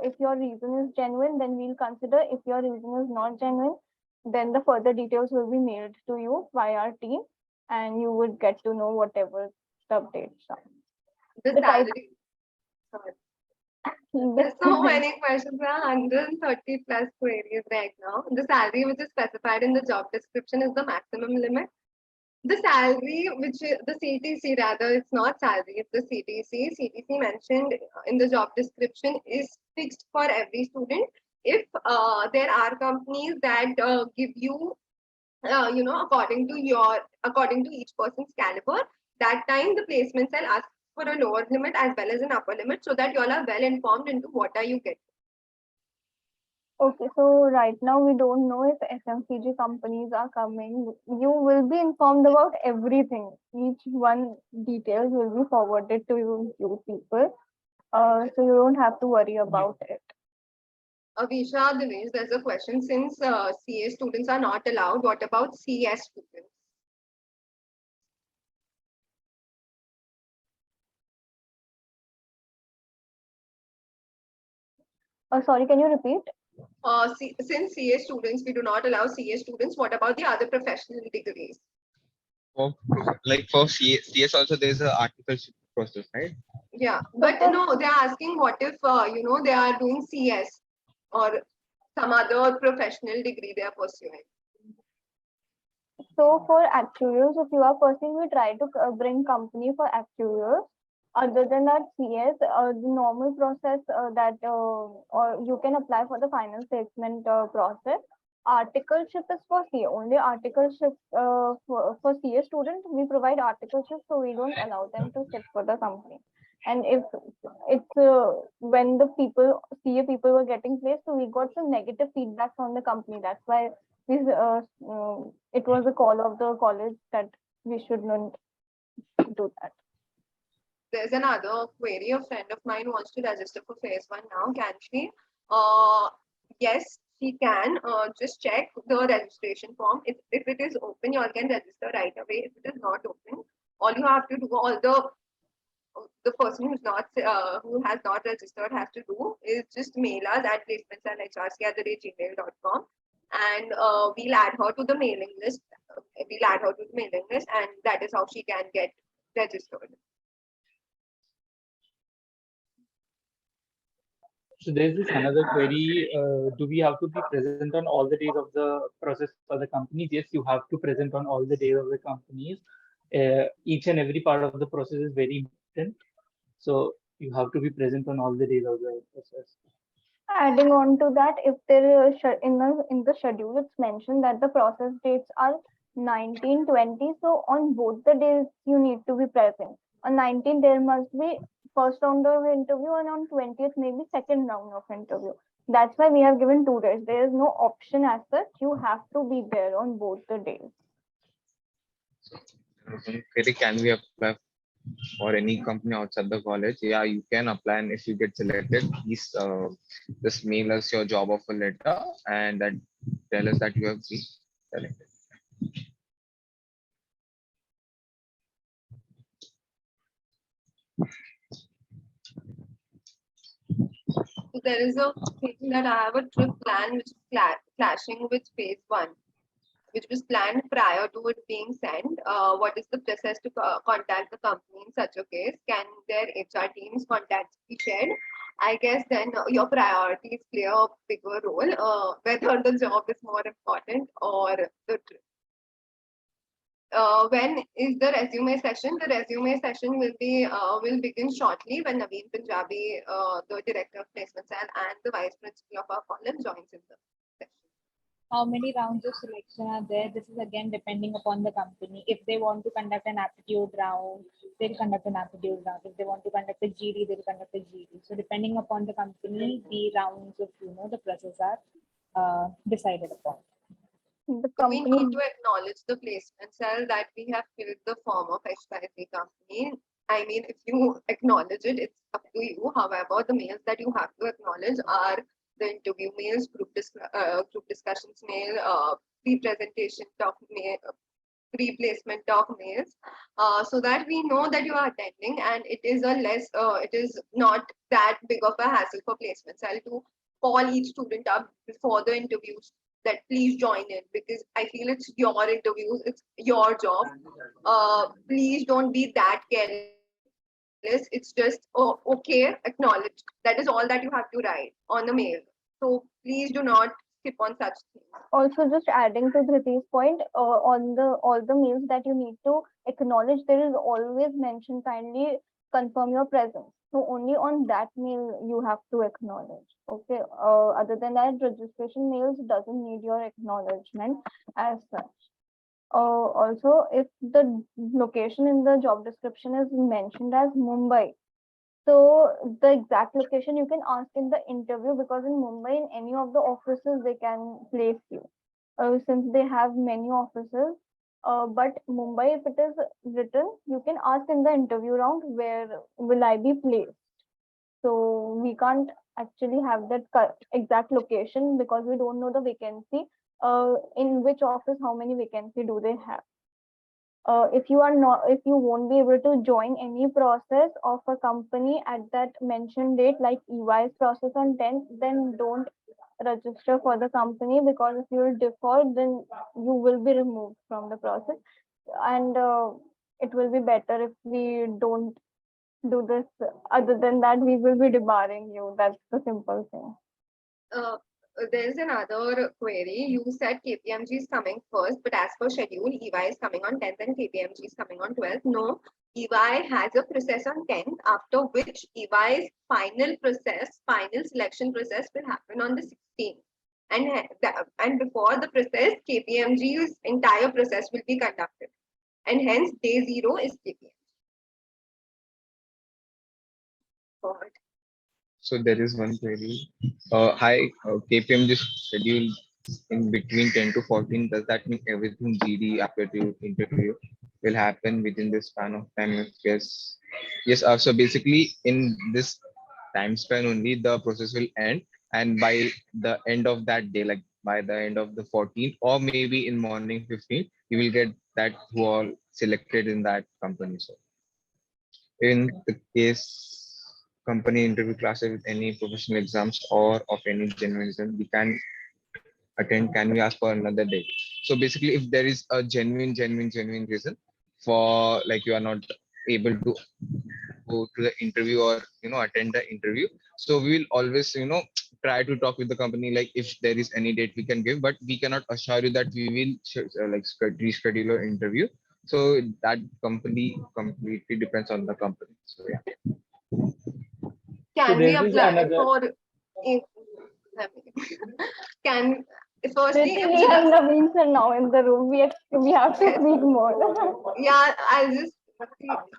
if your reason is genuine, then we'll consider. If your reason is not genuine, then the further details will be mailed to you by our team, and you would get to know whatever the updates are. The salary. Sorry. There's so many questions. There are 130 plus queries right now. The salary which is specified in the job description is the maximum limit. The salary, which is the CTC rather, it's not salary, it's the CTC. CTC mentioned in the job description is fixed for every student. If there are companies that give you, according to each person's caliber, that time the placement cell asks for a lower limit as well as an upper limit, so that you all are well informed into what are you getting. Okay, so right now we don't know if FMCG companies are coming. You will be informed about everything. Each one details will be forwarded to you people. So you don't have to worry about it. Avisha, Dinesh, there's a question. Since CA students are not allowed, what about CS students? Sorry, can you repeat? Since CA students, we do not allow CA students, what about the other professional degrees? For, like for CS also there's a articleship process, right? Yeah, but no, they're asking what if, they are doing CS or some other professional degree they are pursuing. So for actuarials, if you are pursuing, we try to bring company for actuarials. Other than that, CS, the normal process or you can apply for the final placement process. Articleship is for CA. Only articleship for CA students, we provide articleship, so we don't allow them to sit for the company. And if it's when the CA people were getting placed, so we got some negative feedback from the company. That's why it was a call of the college that we should not do that. There's another query. A friend of mine wants to register for phase 1 now. Can she? Yes, she can. Just check the registration form. If it is open, you all can register right away. If it is not open, all you have to do, all the person who has not registered has to do is just mail us at placementsandhrc@gmail.com, and we'll add her to the mailing list. And that is how she can get registered. So there's this another query. Do we have to be present on all the days of the process for the companies? Yes, you have to present on all the days of the companies. Each and every part of the process is very important. So you have to be present on all the days of the process. Adding on to that, if there in the schedule, it's mentioned that the process dates are 19, 20. So on both the days, you need to be present. On 19, there must be first round of interview, and on 20th, maybe second round of interview. That's why we have given 2 days. There is no option as such. You have to be there on both the days. Query, can we apply for any company outside the college? Yeah, you can apply, and if you get selected, please just mail us your job offer letter and that tell us that you have been selected. So there is a thing that I have a trip plan which is clashing with phase 1, which was planned prior to it being sent. What is the process to contact the company in such a case? Can their HR team's contacts be shared? I guess then your priorities play a bigger role, whether the job is more important or the trip. When is the resume session? The resume session will begin shortly when Naveen Punjabi, the director of placement cell and the vice principal of our college, joins in the session. How many rounds of selection are there? This is again depending upon the company. If they want to conduct an aptitude round, they'll conduct an aptitude round. If they want to conduct a GD, they'll conduct a GD. So depending upon the company, the rounds of the process are decided upon. The So we company need to acknowledge the placement cell that we have filled the form of XYZ company. I mean, if you acknowledge it, it's up to you. However, the mails that you have to acknowledge are the interview mails, group discussions mail, pre-presentation talk mail, pre-placement talk mails, so that we know that you are attending, and it is not that big of a hassle for placement cell to call each student up before the interviews that please join in, because I feel it's your interviews, it's your job. Please don't be that careless. It's just, oh, okay, acknowledge. That is all that you have to write on the mail. So please do not skip on such things. also, just adding to Dhriti's point, on all the mails that you need to acknowledge, there is always mention kindly confirm your presence. So only on that mail you have to acknowledge. Okay. Other than that, registration mails doesn't need your acknowledgement as such. Also, if the location in the job description is mentioned as Mumbai, so the exact location you can ask in the interview, because in Mumbai, in any of the offices, they can place you. Since they have many offices. But Mumbai, if it is written, you can ask in the interview round, where will I be placed? So we can't actually have that exact location because we don't know the vacancy. In which office, how many vacancy do they have? If you won't be able to join any process of a company at that mentioned date, like EY's process on 10th, then don't register for the company, because if you will default, then you will be removed from the process. And it will be better if we don't do this. Other than that, we will be debarring you. That's the simple thing. There's another query. You said KPMG is coming first, but as per schedule, EY is coming on 10th and KPMG is coming on 12th. No, EY has a process on 10th, after which EY's final selection process will happen on the 16th. And before the process, KPMG's entire process will be conducted. And hence, day 0 is KPMG. God. So there is one query. Hi, KPMG schedule in between 10 to 14. Does that mean everything GD aptitude interview will happen within this span of time? If yes, yes. So basically, in this time span only, the process will end, and by the end of that day, like by the end of the 14th, or maybe in morning 15th, you will get that who all selected in that company. So in the case company interview classes with any professional exams or of any genuine reason, we can attend. Can we ask for another day? So basically, if there is a genuine reason for like you are not able to go to the interview or attend the interview, so we will always try to talk with the company, like if there is any date we can give, but we cannot assure you that we will reschedule your interview. So that completely depends on the company. So yeah. Can we there is apply another- for? Can firstly, Dhriti, we have Naveen sir now in the room. We have to speak more. yeah, I'll just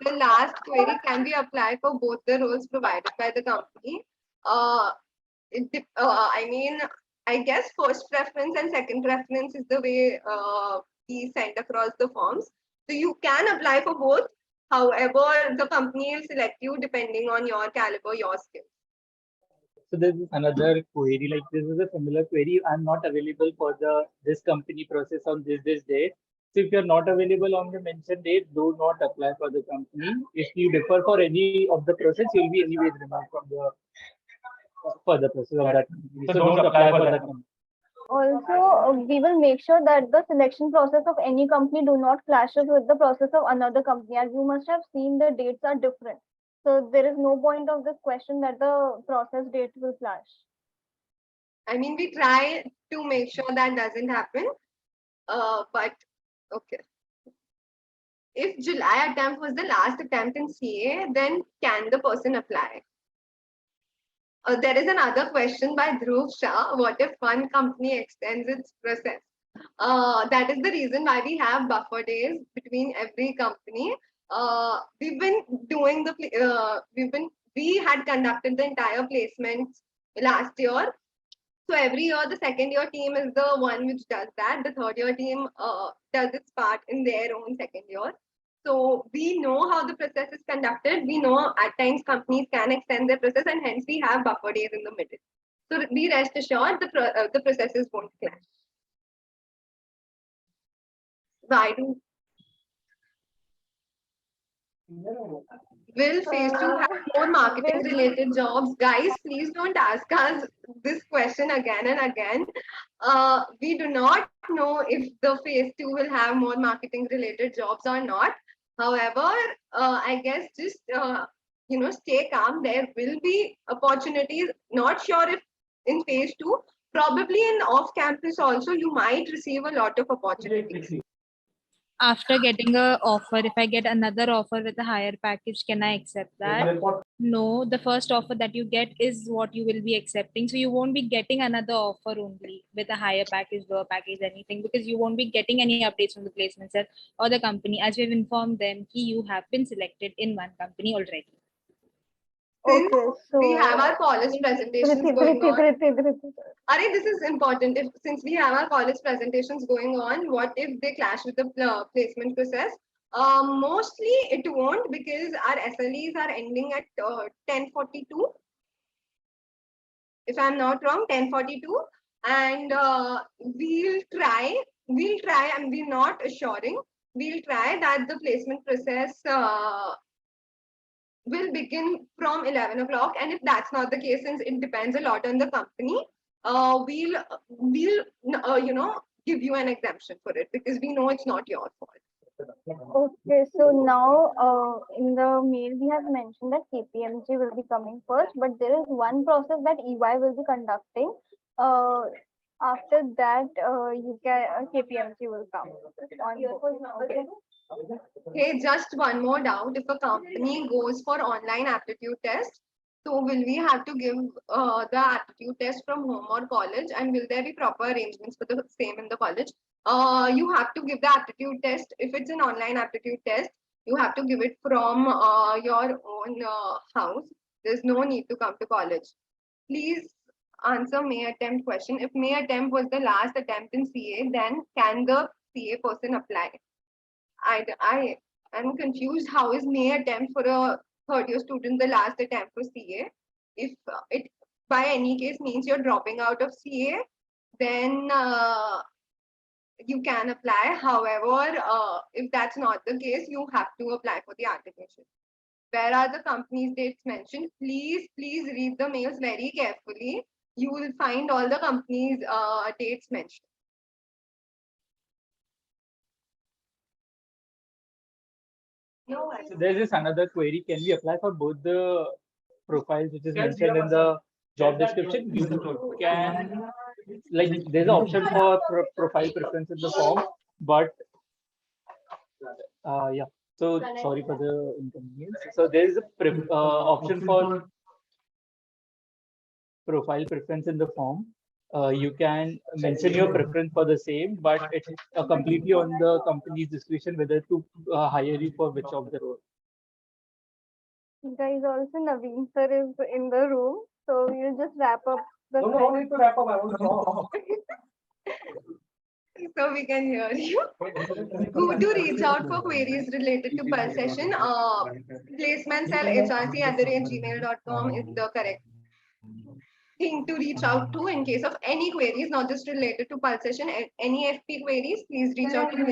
the last query: can we apply for both the roles provided by the company? I mean, I guess first preference and second preference is the way we send across the forms. So you can apply for both. However, the company will select you depending on your caliber, your skills. So this is another query, like this is a similar query. I'm not available for this company process on this date. So if you're not available on the mentioned date, do not apply for the company. If you defer for any of the process, you'll be anyways removed from the further process of that company. So don't apply for that company. Also, we will make sure that the selection process of any company do not clashes with the process of another company. As you must have seen, the dates are different. So there is no point of this question that the process date will clash. I mean, we try to make sure that doesn't happen. But okay. If July attempt was the last attempt in CA, then can the person apply? There is another question by Dhruv Shah. What if one company extends its process? That is the reason why we have buffer days between every company. We've been doing we had conducted the entire placements last year. So every year, the second year team is the one which does that. The third year team does its part in their own second year. So we know how the process is conducted. We know at times companies can extend their process, and hence we have buffer days in the middle. So be rest assured the processes won't clash. Why do Will phase 2 have more marketing related jobs? Guys, please don't ask us this question again and again. We do not know if the phase 2 will have more marketing related jobs or not. However, I guess just stay calm. There will be opportunities. Not sure if in phase 2, probably in off campus also you might receive a lot of opportunities. After getting a offer, if I get another offer with a higher package, can I accept that? No, the first offer that you get is what you will be accepting. So you won't be getting another offer only with a higher package, lower package, anything, because you won't be getting any updates from the placement cell or the company, as we've informed them you have been selected in one company already. Since Okay, so we have our college presentations going on. This is important. Since we have our college presentations going on, what if they clash with the placement process? Mostly it won't, because our SLEs are ending at 10:42. if I'm not wrong, 10:42, and we'll try, and we're not assuring, we'll try that the placement process will begin from 11 o'clock. And if that's not the case, since it depends a lot on the company, we'll give you an exemption for it, because we know it's not your fault. Okay, so now in the mail we have mentioned that KPMG will be coming first, but there is one process that EY will be conducting. After that, KPMG will come on board. Okay. Hey, just one more doubt. If a company goes for online aptitude test, so will we have to give the aptitude test from home or college, and will there be proper arrangements for the same in the college? You have to give the aptitude test. If it's an online aptitude test, you have to give it from your own house. There's no need to come to college. Please answer may attempt question. If may attempt was the last attempt in CA, then can the CA person apply? I am confused. How is may attempt for a third year student the last attempt for CA? If it by any case means you're dropping out of CA, then you can apply. However, if that's not the case, you have to apply for the application. Where are the companies dates mentioned? Please read the mails very carefully. You will find all the companies dates mentioned. No, So there's this another query. Can we apply for both the profiles which is mentioned in the job description? You can, like, there's an option for profile preference in the form, but yeah. So sorry for the inconvenience. So there is a option for profile preference in the form. You can mention your preference for the same, but it's completely on the company's discretion whether to hire you for which of the role. Guys, also Naveen sir is in the room, so we'll just wrap up the No need to wrap up. I want to talk. So we can hear you. Who to reach out for queries related to Pulse session? placementcellhrc@gmail.com is the correct thing to reach out to in case of any queries, not just related to Pulse session. Any FP queries, please reach out to me.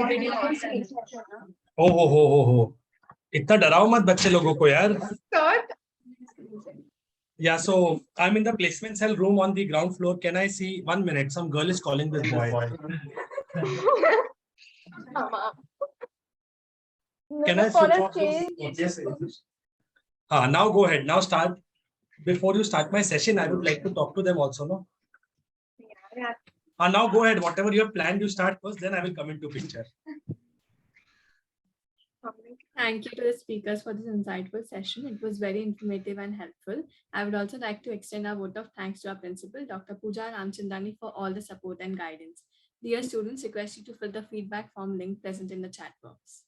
हो इतना डराओ मत बच्चे लोगों को यार. Third, Yeah, so I'm in the placement cell room on the ground floor. Can I see 1 minute? Some girl is calling this boy. Can I switch off this? Yes. Now go ahead. Now start. Before you start my session, I would like to talk to them also, no? yeah. Now go ahead. Whatever you have planned, you start first. Then I will come into picture. Thank you to the speakers for this insightful session. It was very informative and helpful. I would also like to extend our vote of thanks to our principal, Dr. Pooja Ramchandani, for all the support and guidance. Dear students, request you to fill the feedback form link present in the chat box.